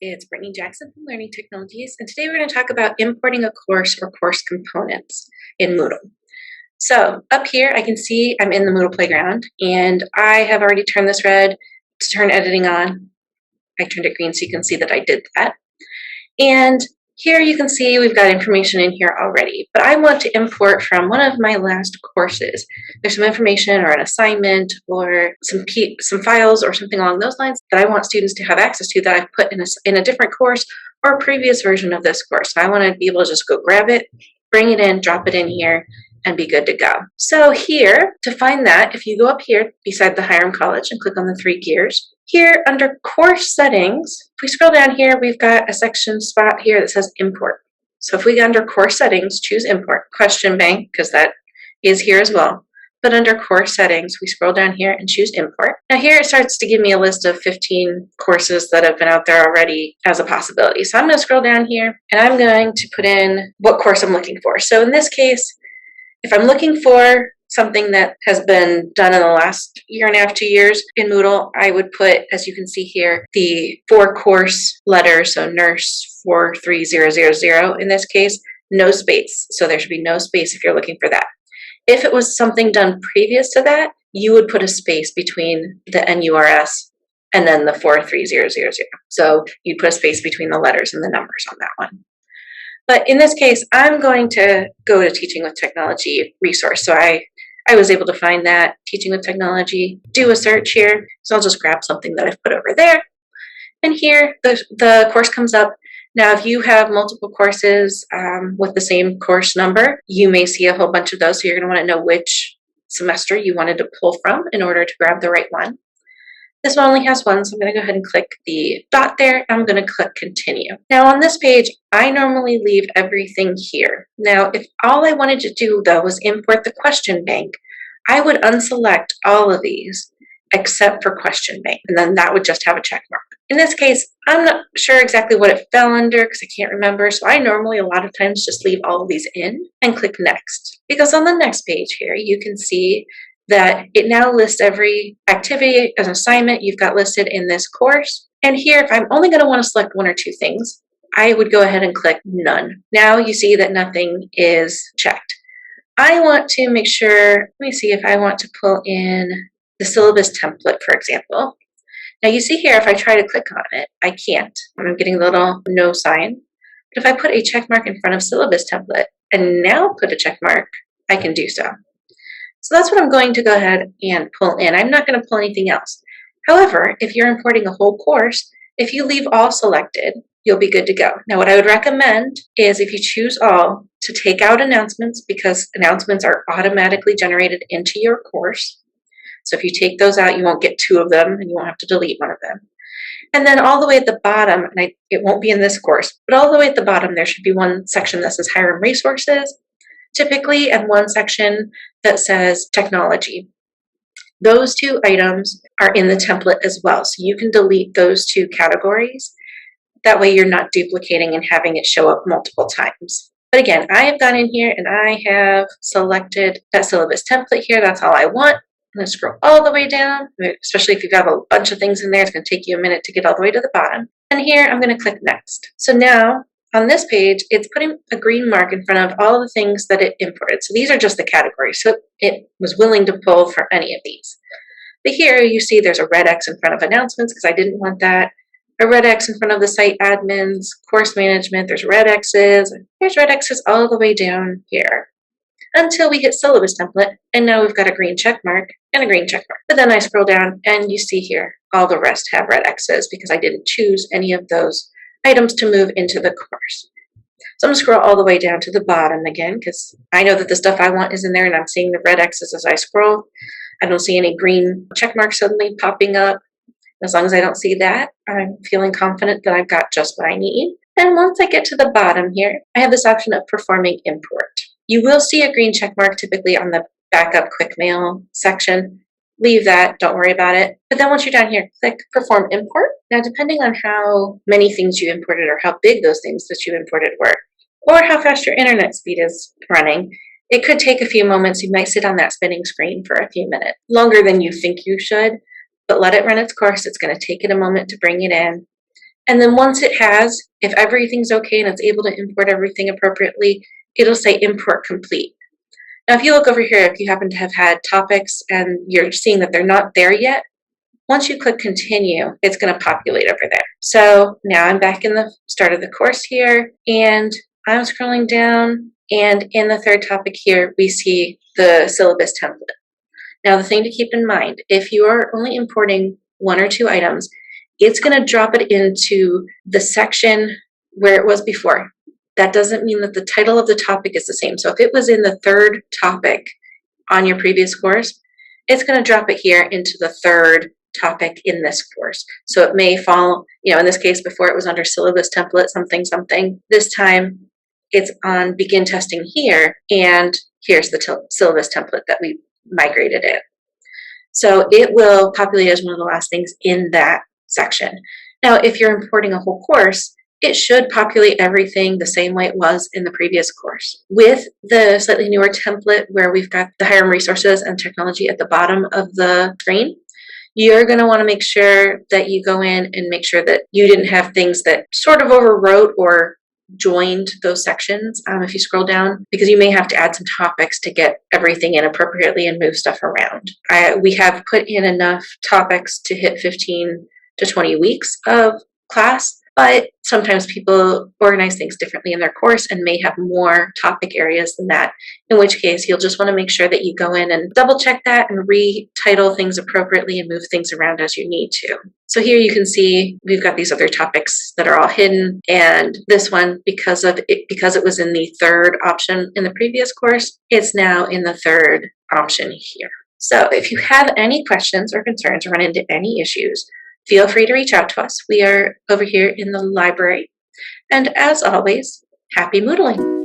It's Brittany Jackson from Learning Technologies, and today we're going to talk about importing a course or course components in Moodle. So up here, I can see I'm in the Moodle playground, and I have already turned this red to turn editing on. I turned it green so you can see that I did that. And here you can see we've got information in here already, but I want to import from one of my last courses. There's some information or an assignment or some files or something along those lines that I want students to have access to that I've put in a different course or a previous version of this course. So I want to be able to just go grab it, bring it in, drop it in here, and be good to go. So here, to find that, if you go up here beside the Hiram College and click on the three gears, here under course settings, if we scroll down here, we've got a section spot here that says import. So if we go under course settings, choose import, question bank, because that is here as well. But under course settings, we scroll down here and choose import. Now here it starts to give me a list of 15 courses that have been out there already as a possibility. So I'm going to scroll down here and I'm going to put in what course I'm looking for. So in this case, if I'm looking for something that has been done in the last year and a half, 2 years in Moodle, I would put, as you can see here, the 4 course letters, so nurse 43000 in this case, no space. So there should be no space if you're looking for that. If it was something done previous to that, you would put a space between the NURS and then the 43000. So you'd put a space between the letters and the numbers on that one. But in this case, I'm going to go to Teaching with Technology resource. So I was able to find that, Teaching with Technology, do a search here. So I'll just grab something that I've put over there. And here, the course comes up. Now, if you have multiple courses with the same course number, you may see a whole bunch of those. So you're going to want to know which semester you wanted to pull from in order to grab the right one. This one only has one, so I'm going to go ahead and click the dot there. I'm going to click continue. Now on this page, I normally leave everything here. Now, if all I wanted to do though was import the question bank, I would unselect all of these except for question bank, and then that would just have a check mark. In this case, I'm not sure exactly what it fell under because I can't remember, so I normally a lot of times just leave all of these in and click next. Because on the next page here, you can see that it now lists every activity as an assignment you've got listed in this course. And here, if I'm only going to want to select 1 or 2 things, I would go ahead and click none. Now you see that nothing is checked. I want to make sure, let me see if I want to pull in the syllabus template, for example. Now you see here, if I try to click on it, I can't. I'm getting a little no sign. But if I put a check mark in front of syllabus template and now put a check mark, I can do so. So that's what I'm going to go ahead and pull in. I'm not going to pull anything else. However, if you're importing a whole course, if you leave all selected, you'll be good to go. Now, what I would recommend is if you choose all, to take out announcements because announcements are automatically generated into your course. So if you take those out, you won't get 2 of them and you won't have to delete one of them. And then all the way at the bottom, and it won't be in this course, but all the way at the bottom, there should be one section that says Hiram Resources, typically, and one section that says technology. Those 2 items are in the template as well, so you can delete those 2 categories. That way you're not duplicating and having it show up multiple times. But again, I have gone in here and I have selected that syllabus template here. That's all I want. I'm going to scroll all the way down, especially if you've got a bunch of things in there. It's going to take you a minute to get all the way to the bottom. And here I'm going to click next. So now on this page, it's putting a green mark in front of all the things that it imported. So these are just the categories. So it was willing to pull for any of these. But here you see there's a red X in front of announcements because I didn't want that. A red X in front of the site admins, course management, there's red X's. There's red X's all the way down here until we hit syllabus template. And now we've got a green check mark and a green check mark. But then I scroll down and you see here, all the rest have red X's because I didn't choose any of those items to move into the course. So I'm going to scroll all the way down to the bottom again because I know that the stuff I want is in there and I'm seeing the red X's as I scroll. I don't see any green check marks suddenly popping up. As long as I don't see that, I'm feeling confident that I've got just what I need. And once I get to the bottom here, I have this option of performing import. You will see a green check mark typically on the backup quick mail section. Leave that, don't worry about it. But then once you're down here, click perform import. Now, depending on how many things you imported or how big those things that you imported were, or how fast your internet speed is running, it could take a few moments. You might sit on that spinning screen for a few minutes, longer than you think you should, but let it run its course. It's going to take it a moment to bring it in. And then once it has, if everything's okay and it's able to import everything appropriately, it'll say import complete. Now, if you look over here, if you happen to have had topics and you're seeing that they're not there yet, once you click continue, it's going to populate over there. So now I'm back in the start of the course here, and I'm scrolling down, and in the third topic here, we see the syllabus template. Now, the thing to keep in mind, if you are only importing 1 or 2 items, it's going to drop it into the section where it was before. That doesn't mean that the title of the topic is the same. So if it was in the third topic on your previous course, it's going to drop it here into the third topic in this course. So it may fall, in this case, before it was under syllabus template, something, something. This time it's on begin testing here, and here's the syllabus template that we migrated in. So it will populate as one of the last things in that section. Now, if you're importing a whole course, it should populate everything the same way it was in the previous course. With the slightly newer template where we've got the higher resources and technology at the bottom of the screen, you're going to want to make sure that you go in and make sure that you didn't have things that sort of overwrote or joined those sections if you scroll down, because you may have to add some topics to get everything in appropriately and move stuff around. We have put in enough topics to hit 15 to 20 weeks of class, but sometimes people organize things differently in their course and may have more topic areas than that, in which case you'll just want to make sure that you go in and double check that and retitle things appropriately and move things around as you need to. So here you can see we've got these other topics that are all hidden, and this one, because it was in the third option in the previous course, it's now in the third option here. So if you have any questions or concerns or run into any issues, feel free to reach out to us. We are over here in the library. And as always, happy Moodling!